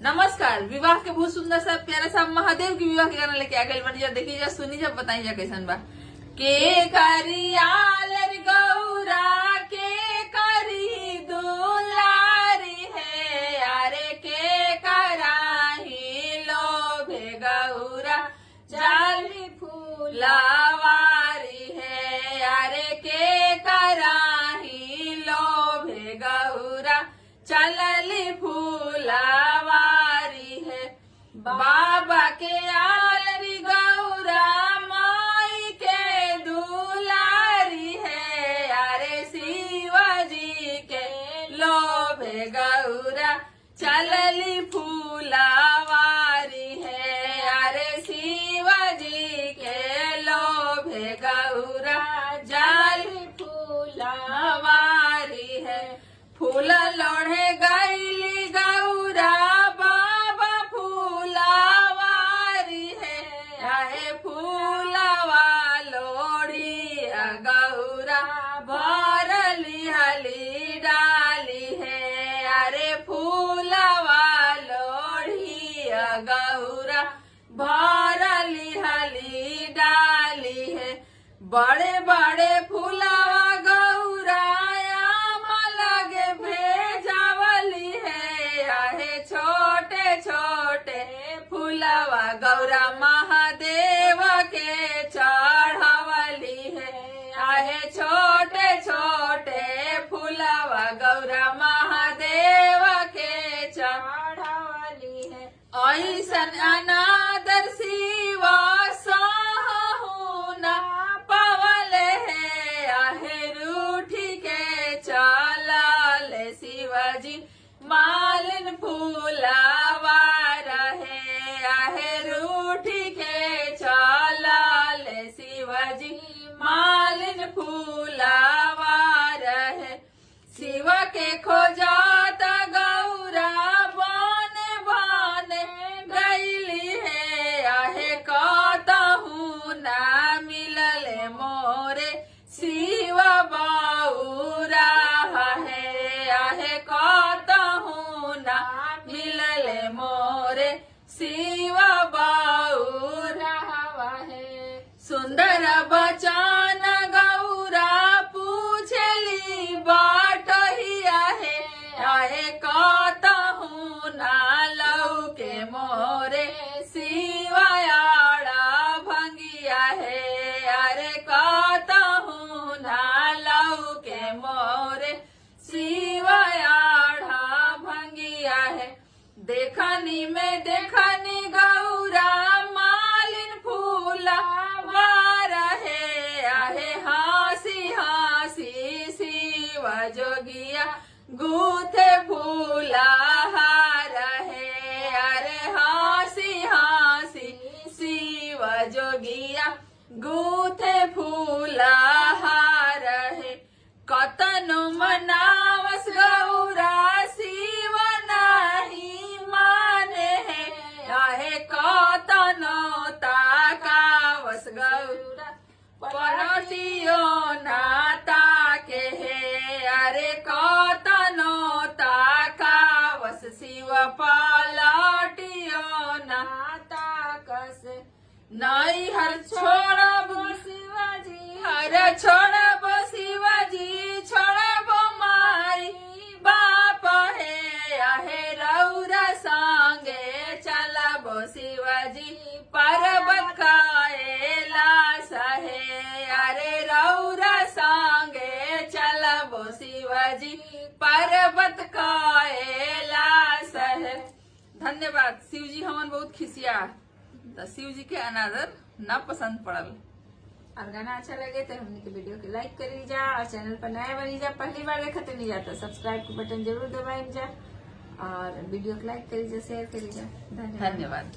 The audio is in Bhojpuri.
नमस्कार। विवाह के बहुत सुंदर सा प्यारा सा महादेव की विवाह के गाना लेके आ गए बनी जा। देखिए जा, सुनी जा, बताई जा कैसन बा। के करियाल गौरा के करी दुलारी है, यारे के कराही लोभे गौरा जाली फूलावारी है, यारे के कराही लोभे गौरा चलली फूलावारी है। बाबा के आलरी गौरा माई के दुलारी है, अरे शिवाजी के लोभे गौरा चलली फूलावारी है, अरे शिवाजी के लोभे गौरा जाली फूलावारी है। फूल लोढ़े गईली गौरा बाबा फूलावारी है, आहे फूलवा लोढ़ी गौरा भरली हली डाली है, अरे फूलवा लोढ़ी गौरा भरली हली डाली है। बड़े बड़े फूलवा गौरा भेजावली है, आहे छोटे छोटे फूलवा गौरा महादेव के चढ़ावली है, आहे छोटे छोटे फूलवा गौरा महादेव के चढ़ावली है। ऐसन अनादर शिवा सहु ना पवल है, आहे रूठी के चलल शिवाजी मालिन फूलावार है, आहे रूठी के चलल शिवाजी मालिन फूलावार है। शिव के खोजत गौरा बने बने गईली है, आहे कतहु ना मिलले मोरे शिव बौरा है, आहे कतहु ना मिलले मोरे शिव बौरा है। सुंदर बचन गौरा पूछली बाटहिया है, आहे कतहु ना लौके मोरे शिवयाड़ा भंगिया है, अरे कतहु ना लौके मोरे शिवयाड़ा भंगिया है। देखनी में देखनी गौरा मालिन फूलावार है, आहे हासी हासी शिव जोगिया गूथे फूलाहार है, अरे हासी हासी शिव जोगिया गूथे फूलाहार है। कतनु मनावस गौरा शिव नाही माने है, आहे कतनु ताकावस गौरा पड़ोसियो नाता के है, अरे कतनु ताकावस शिव पलटियो नाता कस। नहीं हर छोड़ब शिवाजी, हर छोड़ब शिवाजी, छोड़ब माई बाप है, आहे रौरा संगे चलब शिवाजी पर्वत कैलाश है, अरे रौरा संगे चलब शिवाजी पर्वत कैलाश है। धन्यवाद। शिव जी हमन बहुत खिसिया तो शिव जी के अनादर न पसंद पड़ल। और गाना अच्छा लगे तो हमने के वीडियो के लाइक कर लीजा, और चैनल पर नया बनी जा, पहली बार देखा तो नहीं जाता, सब्सक्राइब के बटन जरूर दबाई जा, और वीडियो को लाइक कर लीजिए, शेयर कर लीजिए। धन्यवाद।